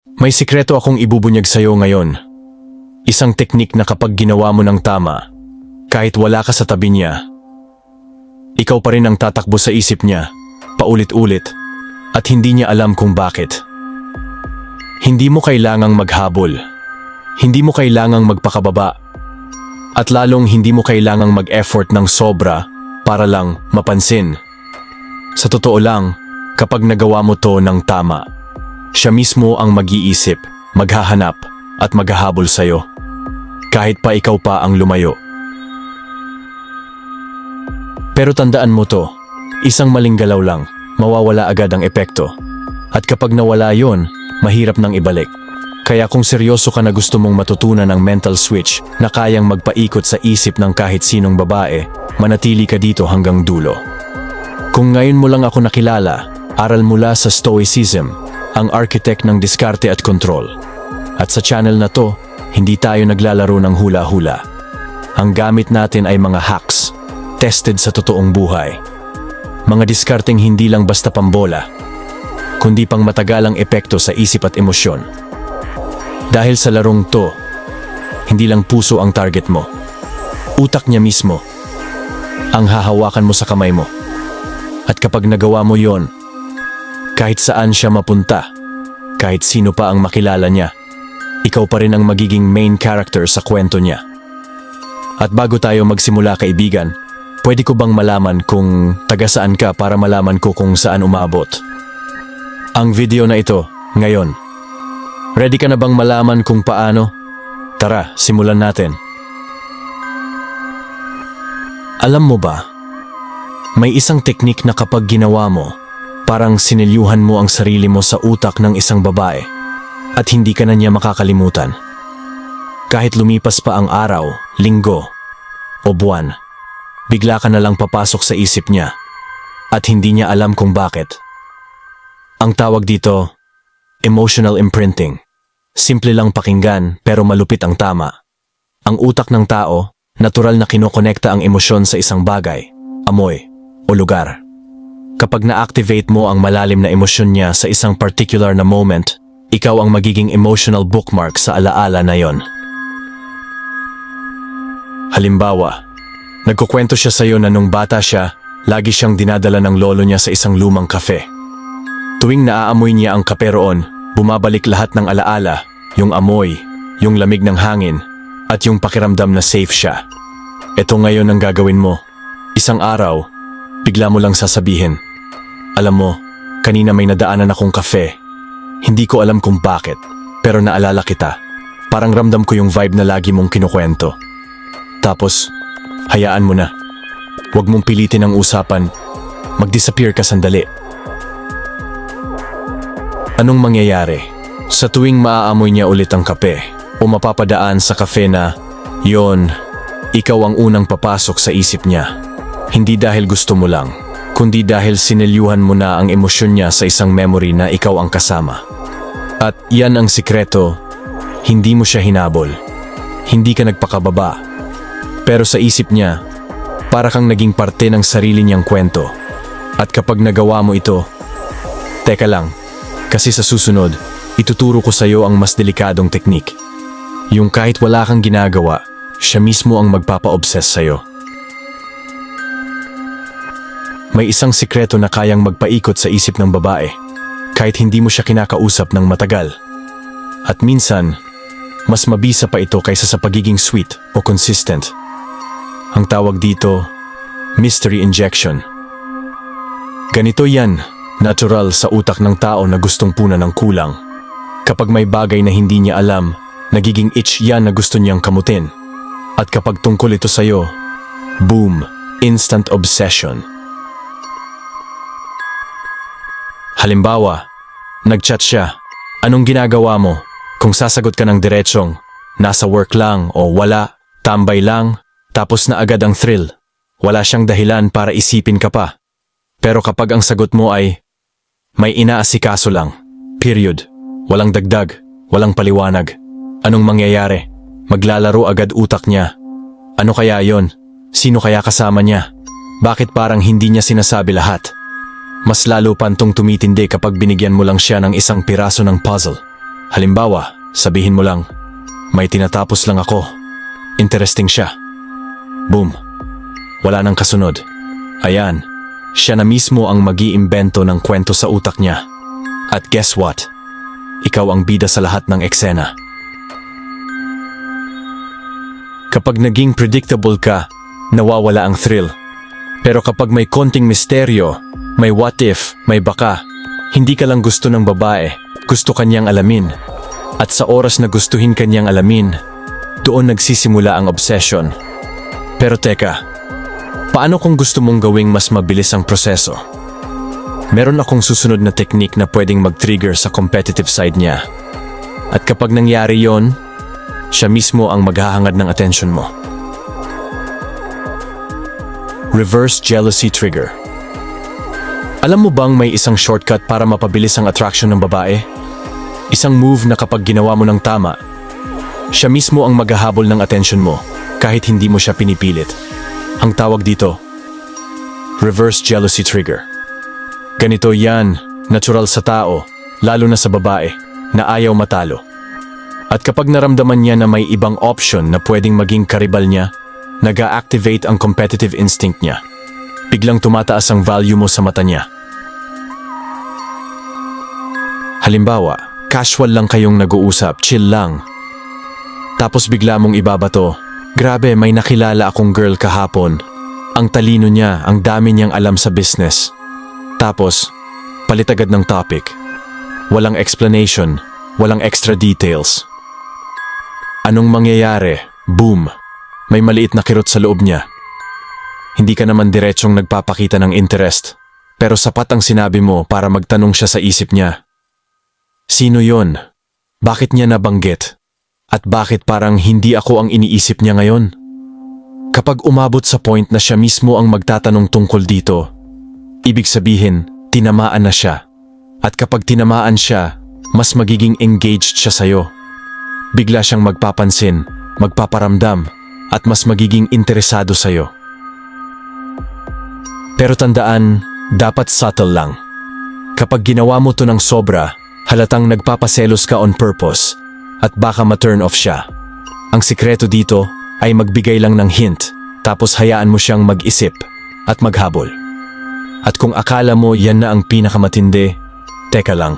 May sikreto akong ibubunyag sa'yo ngayon. Isang teknik na kapag ginawa mo ng tama, kahit wala ka sa tabi niya, ikaw pa rin ang tatakbo sa isip niya, paulit-ulit, at hindi niya alam kung bakit. Hindi mo kailangang maghabol. Hindi mo kailangang magpakababa. At lalong hindi mo kailangang mag-effort ng sobra para lang mapansin. Sa totoo lang, kapag nagawa mo to ng tama, siya mismo ang mag-iisip, maghahanap, at maghahabol sa'yo. Kahit pa ikaw pa ang lumayo. Pero tandaan mo to, isang maling galaw lang, mawawala agad ang epekto. At kapag nawala yon, mahirap nang ibalik. Kaya kung seryoso ka na gusto mong matutunan ang mental switch na kayang magpaikot sa isip ng kahit sinong babae, manatili ka dito hanggang dulo. Kung ngayon mo lang ako nakilala, aral mula sa Stoicism, ang architect ng diskarte at kontrol. At sa channel na to, hindi tayo naglalaro ng hula-hula. Ang gamit natin ay mga hacks, tested sa totoong buhay. Mga diskarteng hindi lang basta pambola, kundi pang matagalang epekto sa isip at emosyon. Dahil sa larong to, hindi lang puso ang target mo. Utak niya mismo, ang hahawakan mo sa kamay mo. At kapag nagawa mo yon, kahit saan siya mapunta, kahit sino pa ang makilala niya, ikaw pa rin ang magiging main character sa kwento niya. At bago tayo magsimula kaibigan, pwede ko bang malaman kung taga saan ka para malaman ko kung saan umabot? Ang video na ito, ngayon. Ready ka na bang malaman kung paano? Tara, simulan natin. Alam mo ba, may isang teknik na kapag ginawa mo, parang sinilyuhan mo ang sarili mo sa utak ng isang babae at hindi ka na niya makakalimutan. Kahit lumipas pa ang araw, linggo, o buwan, bigla ka na lang papasok sa isip niya at hindi niya alam kung bakit. Ang tawag dito, emotional imprinting. Simple lang pakinggan pero malupit ang tama. Ang utak ng tao, natural na kinokonekta ang emosyon sa isang bagay, amoy, o lugar. Kapag na-activate mo ang malalim na emosyon niya sa isang particular na moment, ikaw ang magiging emotional bookmark sa alaala na yon. Halimbawa, nagkukwento siya sa'yo na nung bata siya, lagi siyang dinadala ng lolo niya sa isang lumang kafe. Tuwing naaamoy niya ang kape roon, bumabalik lahat ng alaala, yung amoy, yung lamig ng hangin, at yung pakiramdam na safe siya. Ito ngayon ang gagawin mo. Isang araw, bigla mo lang sasabihin, alam mo, kanina may nadaanan akong kafe. Hindi ko alam kung bakit, pero naalala kita. Parang ramdam ko yung vibe na lagi mong kinukwento. Tapos, hayaan mo na. Huwag mong pilitin ang usapan. Mag-disappear ka sandali. Anong mangyayari? Sa tuwing maaamoy niya ulit ang kape o mapapadaan sa kafe na, yon, ikaw ang unang papasok sa isip niya. Hindi dahil gusto mo lang, kundi dahil sinilyuhan mo na ang emosyon niya sa isang memory na ikaw ang kasama. At yan ang sikreto, hindi mo siya hinabol. Hindi ka nagpakababa. Pero sa isip niya, para kang naging parte ng sarili niyang kwento. At kapag nagawa mo ito, teka lang, kasi sa susunod, ituturo ko sa iyo ang mas delikadong teknik. Yung kahit wala kang ginagawa, siya mismo ang magpapa-obsess sa iyo. May isang sikreto na kayang magpaikot sa isip ng babae, kahit hindi mo siya kinakausap ng matagal. At minsan, mas mabisa pa ito kaysa sa pagiging sweet o consistent. Ang tawag dito, mystery injection. Ganito yan, natural sa utak ng tao na gustong punan ng kulang. Kapag may bagay na hindi niya alam, nagiging itch yan na gusto niyang kamutin. At kapag tungkol ito sa'yo, boom, instant obsession. Halimbawa, nag-chat siya. Anong ginagawa mo? Kung sasagot ka ng diretsong, nasa work lang o wala, tambay lang, tapos na agad ang thrill. Wala siyang dahilan para isipin ka pa. Pero kapag ang sagot mo ay, may inaasikaso lang, period, walang dagdag, walang paliwanag, anong mangyayari? Maglalaro agad utak niya. Ano kaya yon? Sino kaya kasama niya? Bakit parang hindi niya sinasabi lahat? Mas lalo pantong tumitindi kapag binigyan mo lang siya ng isang piraso ng puzzle. Halimbawa, sabihin mo lang, may tinatapos lang ako. Interesting siya. Boom. Wala nang kasunod. Ayan, siya na mismo ang mag-iimbento ng kwento sa utak niya. At guess what? Ikaw ang bida sa lahat ng eksena. Kapag naging predictable ka, nawawala ang thrill. Pero kapag may konting misteryo, may what if, may baka, hindi ka lang gusto ng babae, gusto kanyang alamin. At sa oras na gustuhin kanyang alamin, doon nagsisimula ang obsession. Pero teka, paano kung gusto mong gawing mas mabilis ang proseso? Meron akong susunod na technique na pwedeng mag-trigger sa competitive side niya. At kapag nangyari yon, siya mismo ang maghahangad ng attention mo. Reverse jealousy trigger. Alam mo bang may isang shortcut para mapabilis ang attraction ng babae? Isang move na kapag ginawa mo ng tama, siya mismo ang maghahabol ng attention mo kahit hindi mo siya pinipilit. Ang tawag dito, reverse jealousy trigger. Ganito yan, natural sa tao, lalo na sa babae, na ayaw matalo. At kapag naramdaman niya na may ibang option na pwedeng maging karibal niya, nag-a-activate ang competitive instinct niya. Biglang tumataas ang value mo sa mata niya. Halimbawa, casual lang kayong nag-uusap, chill lang. Tapos bigla mong ibabato, grabe may nakilala akong girl kahapon. Ang talino niya, ang dami niyang alam sa business. Tapos, palit agad ng topic. Walang explanation, walang extra details. Anong mangyayari? Boom! May maliit na kirot sa loob niya. Hindi ka naman diretsong nagpapakita ng interest, pero sapat ang sinabi mo para magtanong siya sa isip niya. Sino yon? Bakit niya nabanggit? At bakit parang hindi ako ang iniisip niya ngayon? Kapag umabot sa point na siya mismo ang magtatanong tungkol dito, ibig sabihin, tinamaan na siya. At kapag tinamaan siya, mas magiging engaged siya sa'yo. Bigla siyang magpapansin, magpaparamdam, at mas magiging interesado sa'yo. Pero tandaan, dapat subtle lang. Kapag ginawa mo to ng sobra, halatang nagpapaselos ka on purpose, at baka ma-turn off siya. Ang sikreto dito ay magbigay lang ng hint, tapos hayaan mo siyang mag-isip at maghabol. At kung akala mo yan na ang pinakamatindi, teka lang.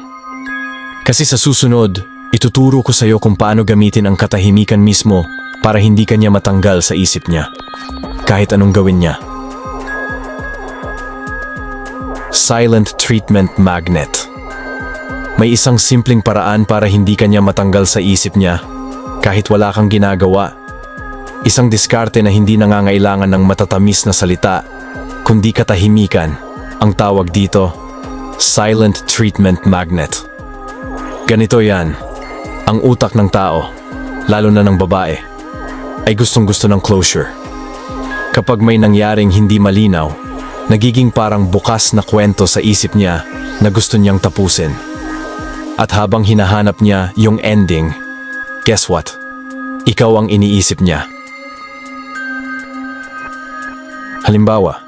Kasi sa susunod, ituturo ko sa iyo kung paano gamitin ang katahimikan mismo para hindi kanya matanggal sa isip niya. Kahit anong gawin niya. Silent treatment magnet. May isang simpleng paraan para hindi kanya matanggal sa isip niya kahit wala kang ginagawa. Isang diskarte na hindi nangangailangan ng matatamis na salita, kundi katahimikan. Ang tawag dito, silent treatment magnet. Ganito yan. Ang utak ng tao, lalo na ng babae, ay gustong-gusto ng closure. Kapag may nangyaring hindi malinaw, nagiging parang bukas na kwento sa isip niya na gusto niyang tapusin. At habang hinahanap niya yung ending, guess what? Ikaw ang iniisip niya. Halimbawa,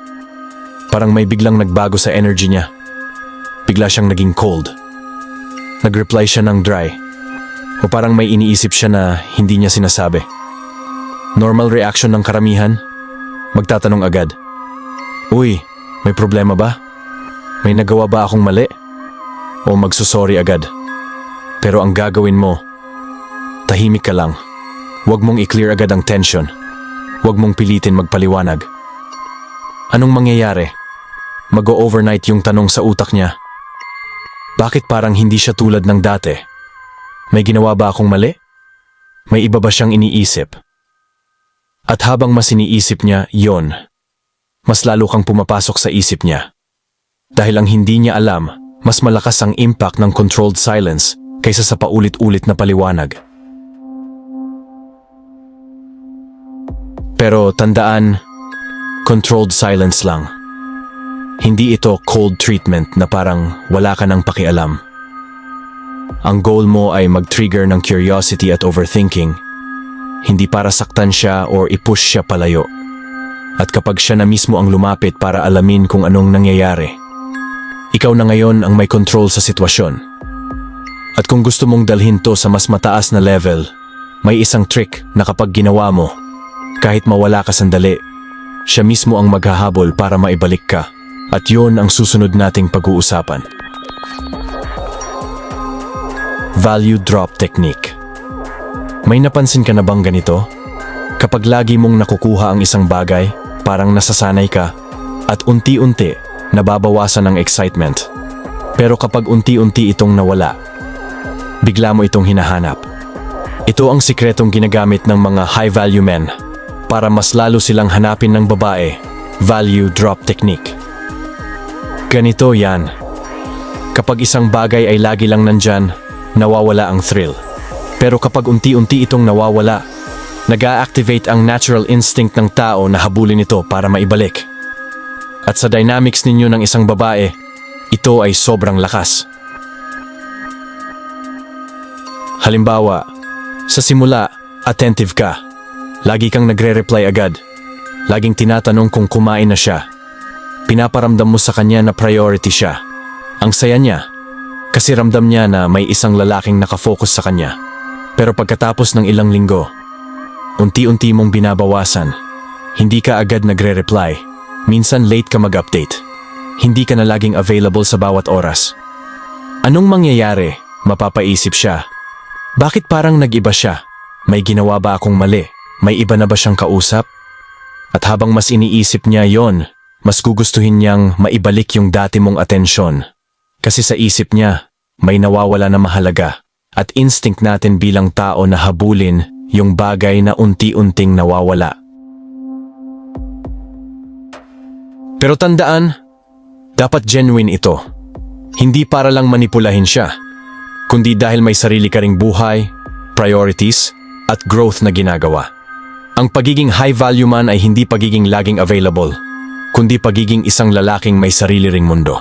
parang may biglang nagbago sa energy niya. Bigla siyang naging cold. Nag-reply siya ng dry. O parang may iniisip siya na hindi niya sinasabi. Normal reaction ng karamihan? Magtatanong agad. Uy, may problema ba? May nagawa ba akong mali? O magsusorry agad. Pero ang gagawin mo, tahimik ka lang. Huwag mong i-clear agad ang tension. Huwag mong pilitin magpaliwanag. Anong mangyayari? Mag-o-overnight yung tanong sa utak niya. Bakit parang hindi siya tulad ng dati? May ginawa ba akong mali? May iba ba siyang iniisip? At habang mas iniisip niya, yon, mas lalo kang pumapasok sa isip niya. Dahil ang hindi niya alam, mas malakas ang impact ng controlled silence kaysa sa paulit-ulit na paliwanag. Pero tandaan, controlled silence lang. Hindi ito cold treatment na parang wala ka nang pakialam. Ang goal mo ay mag-trigger ng curiosity at overthinking, hindi para saktan siya or i-push siya palayo. At kapag siya na mismo ang lumapit para alamin kung anong nangyayari, ikaw na ngayon ang may control sa sitwasyon. At kung gusto mong dalhin to sa mas mataas na level, may isang trick na kapag ginawa mo, kahit mawala ka sandali, siya mismo ang maghahabol para maibalik ka. At yun ang susunod nating pag-uusapan. Value Drop Technique. May napansin ka na bang ganito? Kapag lagi mong nakukuha ang isang bagay, parang nasasanay ka at unti-unti nababawasan ang excitement. Pero kapag unti-unti itong nawala, bigla mo itong hinahanap. Ito ang sikretong ginagamit ng mga high-value men para mas lalo silang hanapin ng babae. Value Drop Technique. Ganito yan. Kapag isang bagay ay lagi lang nandyan, nawawala ang thrill. Pero kapag unti-unti itong nawawala, nag-a-activate ang natural instinct ng tao na habulin ito para maibalik. At sa dynamics ninyo ng isang babae, ito ay sobrang lakas. Halimbawa, sa simula, attentive ka. Lagi kang nagre-reply agad. Laging tinatanong kung kumain na siya. Pinaparamdam mo sa kanya na priority siya. Ang saya niya, kasi ramdam niya na may isang lalaking nakafocus sa kanya. Pero pagkatapos ng ilang linggo, unti-unti mong binabawasan. Hindi ka agad nagre-reply. Minsan late ka mag-update. Hindi ka na laging available sa bawat oras. Anong mangyayari? Mapapaisip siya. Bakit parang nag-iba siya? May ginawa ba akong mali? May iba na ba siyang kausap? At habang mas iniisip niya yon, mas gugustuhin niyang maibalik yung dati mong atensyon. Kasi sa isip niya, may nawawala na mahalaga. At instinct natin bilang tao na habulin yung bagay na unti-unting nawawala. Pero tandaan, dapat genuine ito. Hindi para lang manipulahin siya, kundi dahil may sarili ka ring buhay, priorities, at growth na ginagawa. Ang pagiging high-value man ay hindi pagiging laging available, kundi pagiging isang lalaking may sarili ring mundo.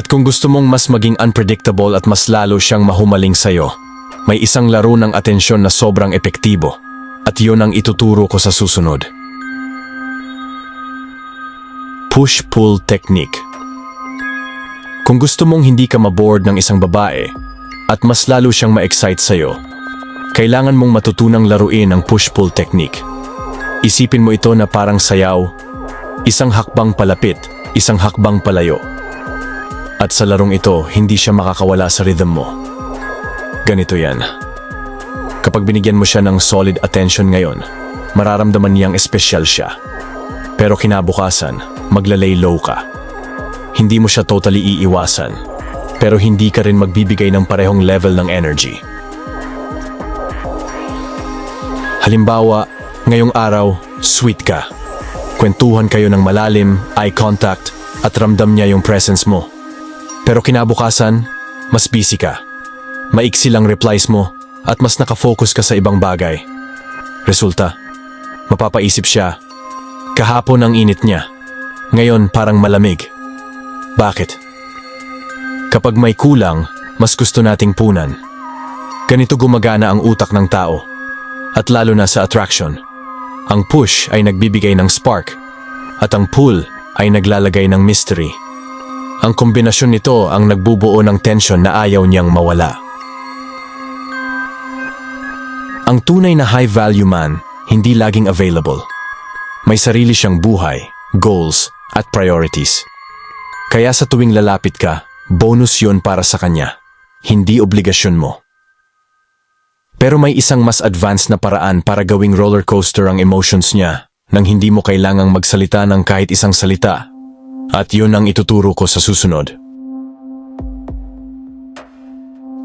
At kung gusto mong mas maging unpredictable at mas lalo siyang mahumaling sa'yo, may isang laro ng atensyon na sobrang epektibo, at yun ang ituturo ko sa susunod. Push-pull technique. Kung gusto mong hindi ka maboard ng isang babae at mas lalo siyang ma-excite sa'yo, kailangan mong matutunang laruin ang push-pull technique. Isipin mo ito na parang sayaw, isang hakbang palapit, isang hakbang palayo. At sa larong ito, hindi siya makakawala sa rhythm mo. Ganito yan. Kapag binigyan mo siya ng solid attention ngayon, mararamdaman niyang espesyal siya. Pero kinabukasan, maglalay low ka. Hindi mo siya totally iiwasan, pero hindi ka rin magbibigay ng parehong level ng energy. Halimbawa, ngayong araw, sweet ka. Kwentuhan kayo ng malalim, eye contact, at ramdam niya yung presence mo. Pero kinabukasan, mas busy ka. Maiksi lang replies mo at mas nakafocus ka sa ibang bagay. Resulta, mapapaisip siya, kahapon ang init niya, ngayon parang malamig. Bakit? Kapag may kulang, mas gusto nating punan. Ganito gumagana ang utak ng tao. At lalo na sa attraction. Ang push ay nagbibigay ng spark, at ang pull ay naglalagay ng mystery. Ang kombinasyon nito ang nagbubuo ng tension na ayaw niyang mawala. Ang tunay na high-value man, hindi laging available. May sarili siyang buhay, goals, at priorities. Kaya sa tuwing lalapit ka, bonus yun para sa kanya. Hindi obligasyon mo. Pero may isang mas advanced na paraan para gawing roller coaster ang emotions niya nang hindi mo kailangang magsalita ng kahit isang salita. At yun ang ituturo ko sa susunod.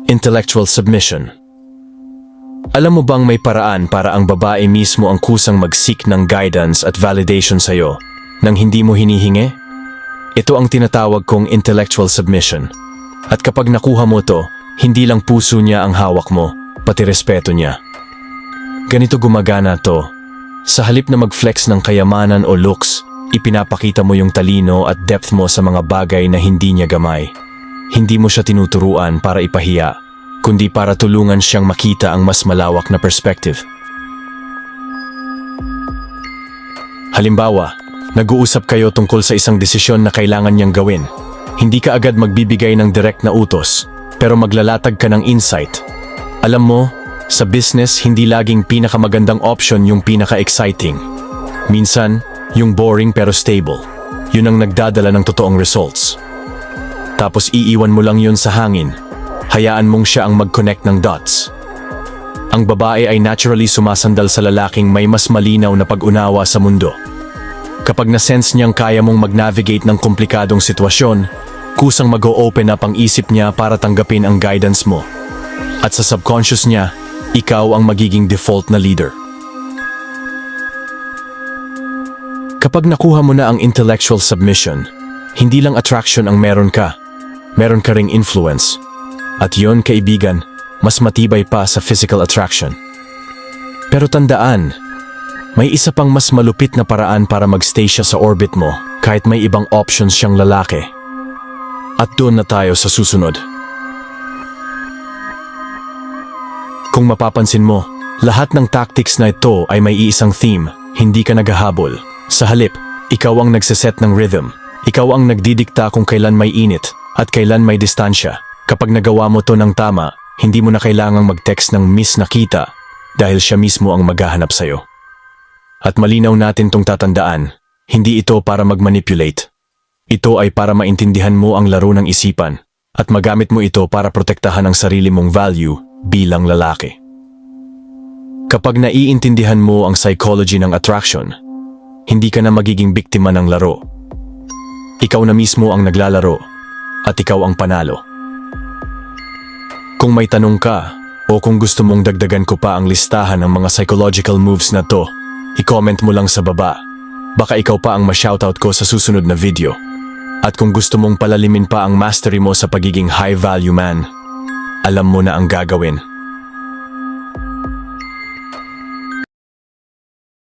Intellectual submission. Alam mo bang may paraan para ang babae mismo ang kusang mag-seek ng guidance at validation sa'yo nang hindi mo hinihingi? Ito ang tinatawag kong intellectual submission. At kapag nakuha mo to, hindi lang puso niya ang hawak mo, pati respeto niya. Ganito gumagana to. Sa halip na mag-flex ng kayamanan o looks, ipinapakita mo yung talino at depth mo sa mga bagay na hindi niya gamay. Hindi mo siya tinuturuan para ipahiya, kundi para tulungan siyang makita ang mas malawak na perspective. Halimbawa, nag-uusap kayo tungkol sa isang desisyon na kailangan niyang gawin. Hindi ka agad magbibigay ng direct na utos. pero maglalatag ka ng insight. Alam mo, sa business hindi laging pinakamagandang option yung pinaka-exciting. Minsan, yung boring pero stable. Yun ang nagdadala ng totoong results. Tapos iiwan mo lang yun sa hangin. Hayaan mong siya ang mag-connect ng dots. Ang babae ay naturally sumasandal sa lalaking may mas malinaw na pag-unawa sa mundo. Kapag na-sense niyang kaya mong mag-navigate ng komplikadong sitwasyon, kusang mag-o-open up ang isip niya para tanggapin ang guidance mo. At sa subconscious niya, ikaw ang magiging default na leader. Kapag nakuha mo na ang intellectual submission, hindi lang attraction ang meron ka ring influence. At yon, kaibigan, mas matibay pa sa physical attraction. Pero tandaan, may isa pang mas malupit na paraan para magstay siya sa orbit mo kahit may ibang options siyang lalaki. At doon na tayo sa susunod. Kung mapapansin mo, lahat ng tactics na ito ay may iisang theme, hindi ka naghahabol. Sa halip, ikaw ang nagseset ng rhythm. Ikaw ang nagdidikta kung kailan may init at kailan may distansya. Kapag nagawa mo to ng tama, hindi mo na kailangang mag-text ng miss na kita dahil siya mismo ang maghahanap sa'yo. At malinaw natin tong tatandaan, hindi ito para mag-manipulate. Ito ay para maintindihan mo ang laro ng isipan at magamit mo ito para protektahan ang sarili mong value bilang lalaki. Kapag naiintindihan mo ang psychology ng attraction, hindi ka na magiging biktima ng laro. Ikaw na mismo ang naglalaro at ikaw ang panalo. Kung may tanong ka o kung gusto mong dagdagan ko pa ang listahan ng mga psychological moves na to, i-comment mo lang sa baba. Baka ikaw pa ang ma-shoutout ko sa susunod na video. At kung gusto mong palalimin pa ang mastery mo sa pagiging high value man, alam mo na ang gagawin.